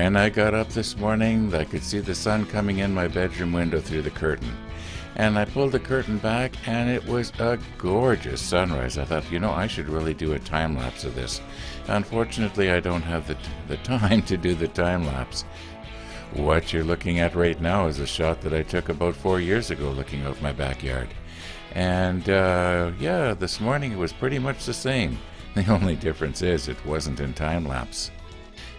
When I got up this morning, I could see the sun coming in my bedroom window through the curtain. And I pulled the curtain back, and it was a gorgeous sunrise. I thought, I should really do a time lapse of this. Unfortunately, I don't have the time to do the time lapse. What you're looking at right now is a shot that I took about 4 years ago looking out my backyard. And this morning it was pretty much the same. The only difference is it wasn't in time lapse.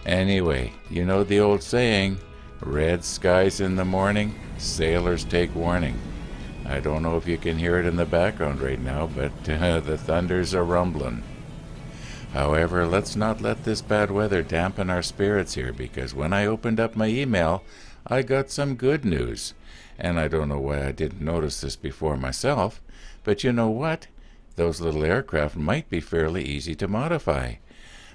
Anyway, you know the old saying, red skies in the morning, sailors take warning. I don't know if you can hear it in the background right now, but the thunders are rumbling. However, let's not let this bad weather dampen our spirits here, because when I opened up my email, I got some good news. And I don't know why I didn't notice this before myself, but you know what? Those little aircraft might be fairly easy to modify.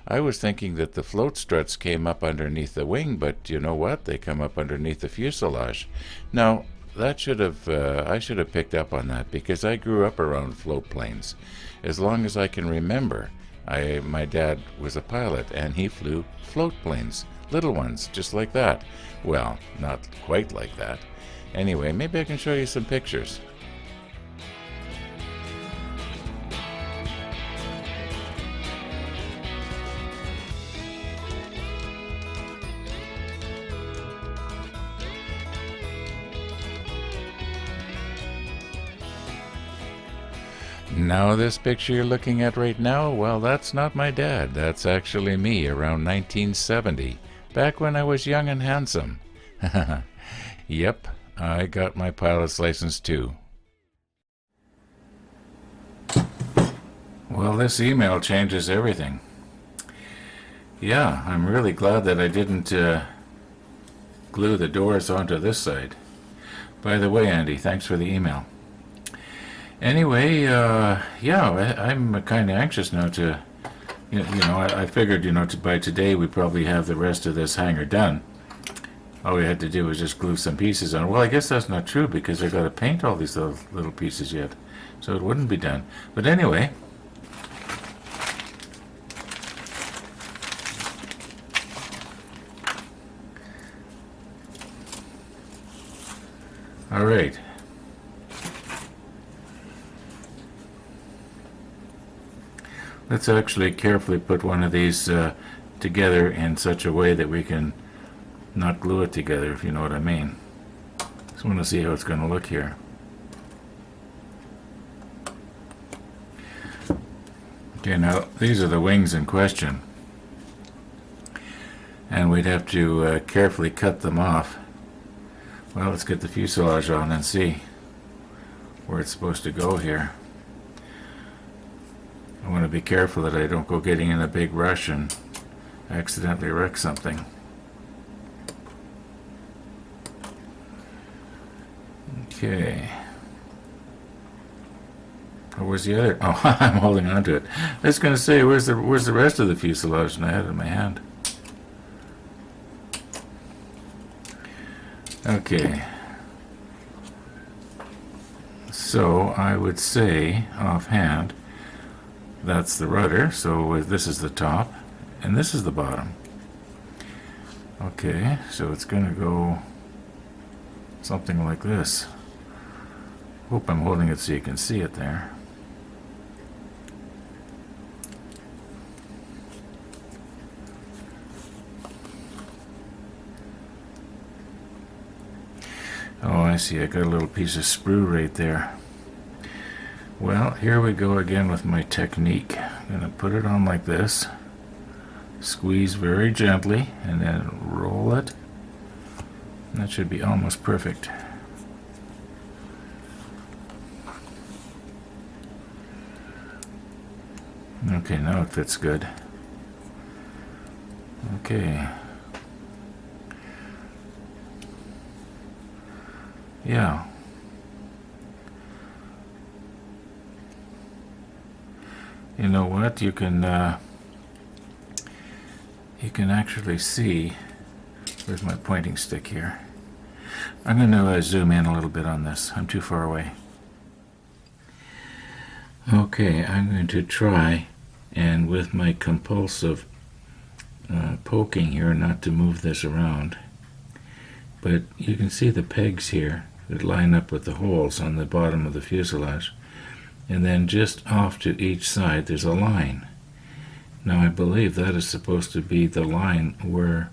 I was thinking that the float struts came up underneath the wing, but you know what? They come up underneath the fuselage. Now, I should have picked up on that, because I grew up around float planes. As long as I can remember, my dad was a pilot, and he flew float planes, little ones, just like that. Well, not quite like that. Anyway, maybe I can show you some pictures. Now this picture you're looking at right now, well, that's not my dad. That's actually me around 1970, back when I was young and handsome. Yep, I got my pilot's license too. Well, this email changes everything. Yeah, I'm really glad that I didn't glue the doors onto this side. By the way, Andy, thanks for the email. Anyway, I'm kind of anxious now to, I figured, by today we probably have the rest of this hangar done. All we had to do was just glue some pieces on. Well, I guess that's not true, because I got to paint all these little pieces yet, so it wouldn't be done. But anyway, all right. Let's actually carefully put one of these together in such a way that we can not glue it together, if you know what I mean. Just want to see how it's going to look here. Okay, now these are the wings in question. And we'd have to carefully cut them off. Well, let's get the fuselage on and see where it's supposed to go here. I want to be careful that I don't go getting in a big rush and accidentally wreck something. Okay. Oh, where's the other? Oh, I'm holding on to it. I was going to say, where's the rest of the fuselage? And I had it in my hand. Okay. So I would say, offhand, that's the rudder, so this is the top, and this is the bottom. Okay, so it's going to go something like this. Hope I'm holding it so you can see it there. Oh, I see, I got a little piece of sprue right there. Well, here we go again with my technique. I'm going to put it on like this, squeeze very gently, and then roll it. And that should be almost perfect. Okay, now it fits good. Okay. Yeah. You know what? You can actually see. Where's my pointing stick here? I'm going to zoom in a little bit on this. I'm too far away. Okay, I'm going to try, and with my compulsive poking here not to move this around. But you can see the pegs here that line up with the holes on the bottom of the fuselage. And then just off to each side there's a line. Now I believe that is supposed to be the line where,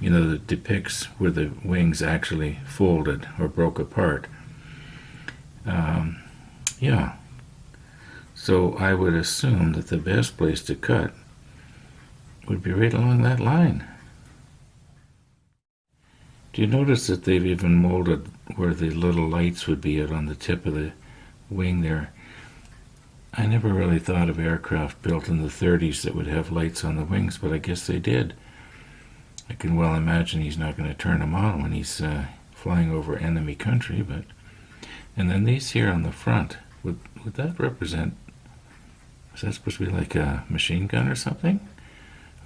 that depicts where the wings actually folded or broke apart. Yeah. So I would assume that the best place to cut would be right along that line. Do you notice that they've even molded where the little lights would be out on the tip of the wing there? I never really thought of aircraft built in the 30s that would have lights on the wings, but I guess they did. I can well imagine he's not going to turn them on when he's flying over enemy country. And then these here on the front, would that represent, is that supposed to be like a machine gun or something?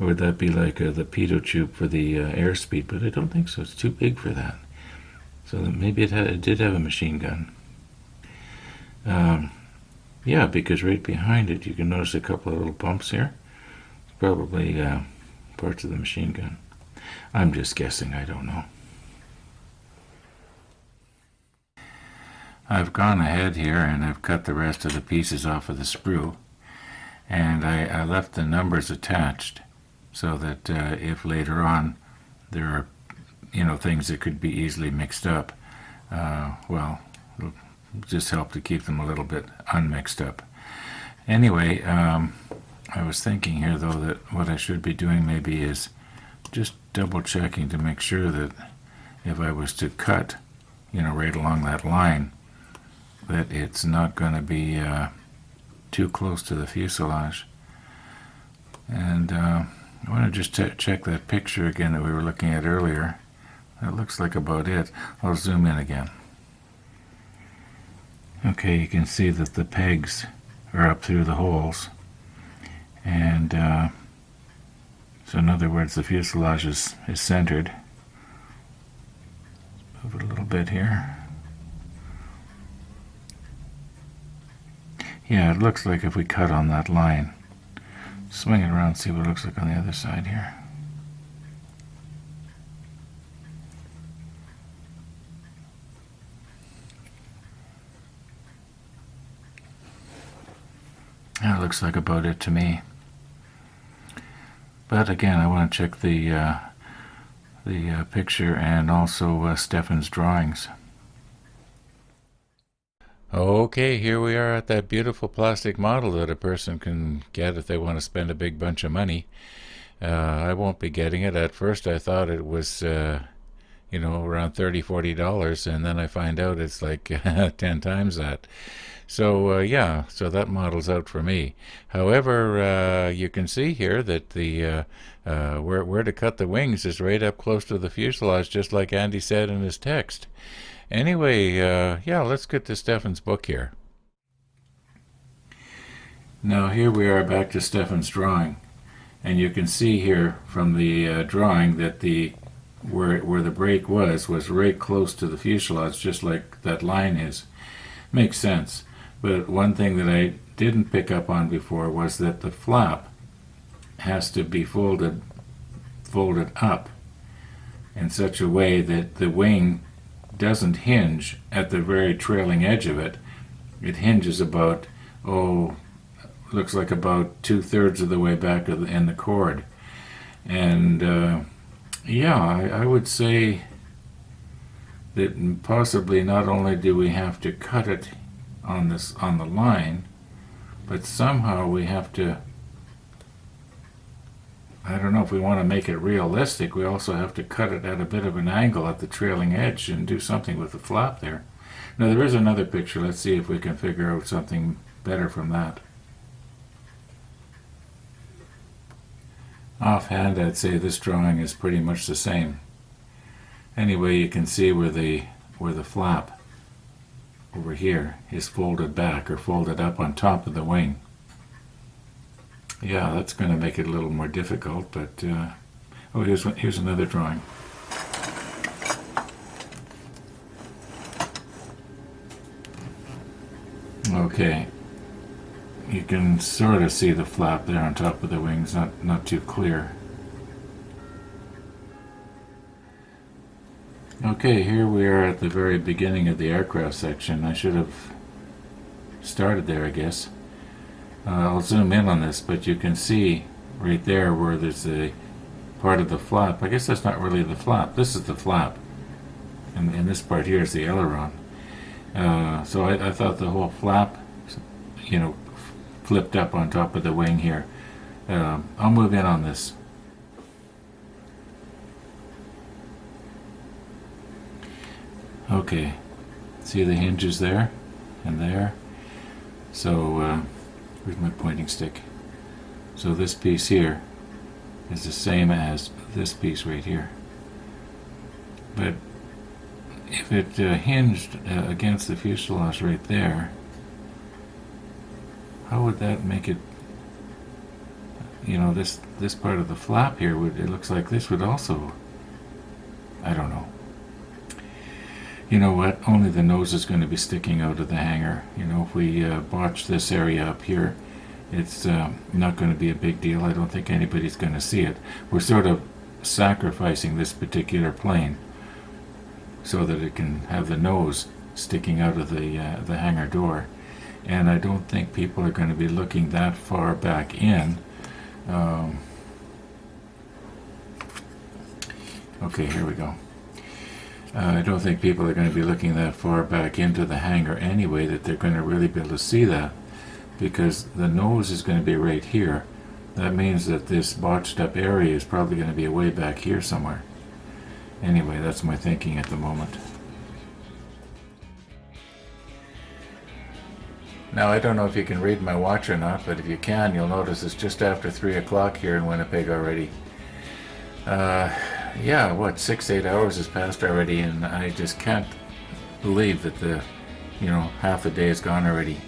Or would that be like the pitot tube for the airspeed? But I don't think so. It's too big for that. So maybe it did have a machine gun. Yeah, because right behind it you can notice a couple of little bumps here. It's probably parts of the machine gun. I'm just guessing, I don't know. I've gone ahead here and I've cut the rest of the pieces off of the sprue. And I left the numbers attached so that if later on there are, things that could be easily mixed up, it'll just help to keep them a little bit unmixed up. Anyway, I was thinking here though that what I should be doing maybe is just double checking to make sure that if I was to cut, right along that line, that it's not going to be too close to the fuselage. And I want to just check that picture again that we were looking at earlier. That looks like about it. I'll zoom in again. Okay, you can see that the pegs are up through the holes. And so in other words, the fuselage is centered. Move it a little bit here. Yeah, it looks like if we cut on that line. Swing it around, see what it looks like on the other side here. That looks like about it to me. But again, I want to check the picture and also Stefan's drawings. Okay, here we are at that beautiful plastic model that a person can get if they want to spend a big bunch of money. I won't be getting it. At first I thought it was, around $30-40, and then I find out it's like 10 times that. So so that model's out for me. However, you can see here that the where to cut the wings is right up close to the fuselage, just like Andy said in his text. Anyway, let's get to Stefan's book here. Now here we are back to Stefan's drawing, and you can see here from the drawing that where the break was right close to the fuselage, just like that line is. Makes sense. But one thing that I didn't pick up on before was that the flap has to be folded up in such a way that the wing doesn't hinge at the very trailing edge of it. It hinges about, looks like about 2/3 of the way back in the cord. And I would say that possibly not only do we have to cut it on the line, but somehow we have to, I don't know, if we want to make it realistic, we also have to cut it at a bit of an angle at the trailing edge and do something with the flap there. Now there is another picture. Let's see if we can figure out something better from that. Offhand, I'd say this drawing is pretty much the same. Anyway, you can see where the flap over here is folded back or folded up on top of the wing. Yeah, that's going to make it a little more difficult, but here's another drawing. Okay, you can sort of see the flap there on top of the wings, not too clear. Okay, here we are at the very beginning of the aircraft section. I should have started there, I guess. I'll zoom in on this, but you can see right there where there's a part of the flap. I guess that's not really the flap. This is the flap. And this part here is the aileron. So I thought the whole flap, flipped up on top of the wing here. I'll move in on this. Okay, see the hinges there and there. So where's my pointing stick? So this piece here is the same as this piece right here. But if it hinged against the fuselage right there, how would that make it, this part of the flap here, it looks like this would also, I don't know. You know what, only the nose is going to be sticking out of the hangar. If we botch this area up here, it's not going to be a big deal. I don't think anybody's going to see it. We're sort of sacrificing this particular plane so that it can have the nose sticking out of the hangar door. And I don't think people are going to be looking that far back in. Okay, here we go. I don't think people are going to be looking that far back into the hangar anyway that they're going to really be able to see that, because the nose is going to be right here. That means that this botched up area is probably going to be way back here somewhere. Anyway, that's my thinking at the moment. Now, I don't know if you can read my watch or not, but if you can, you'll notice it's just after 3 o'clock here in Winnipeg already. Yeah, 6-8 hours has passed already, and I just can't believe that half the day is gone already.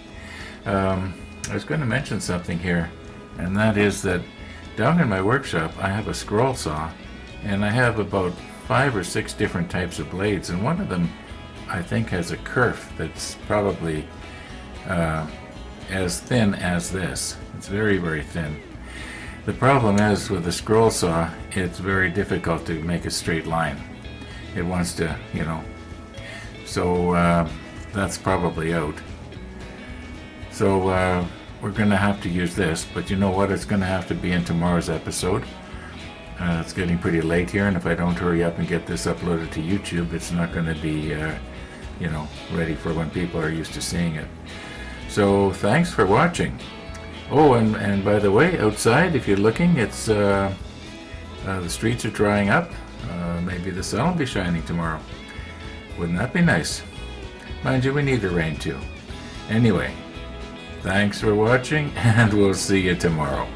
I was going to mention something here, and that is that down in my workshop I have a scroll saw, and I have about 5 or 6 different types of blades, and one of them I think has a kerf that's probably as thin as this. It's very, very thin. The problem is with the scroll saw, it's very difficult to make a straight line. It wants to, so that's probably out. So we're going to have to use this, but you know what? It's going to have to be in tomorrow's episode. It's getting pretty late here, and if I don't hurry up and get this uploaded to YouTube, it's not going to be, ready for when people are used to seeing it. So thanks for watching. Oh, and by the way, outside, if you're looking, it's the streets are drying up. Maybe the sun will be shining tomorrow. Wouldn't that be nice? Mind you, we need the rain too. Anyway, thanks for watching, and we'll see you tomorrow.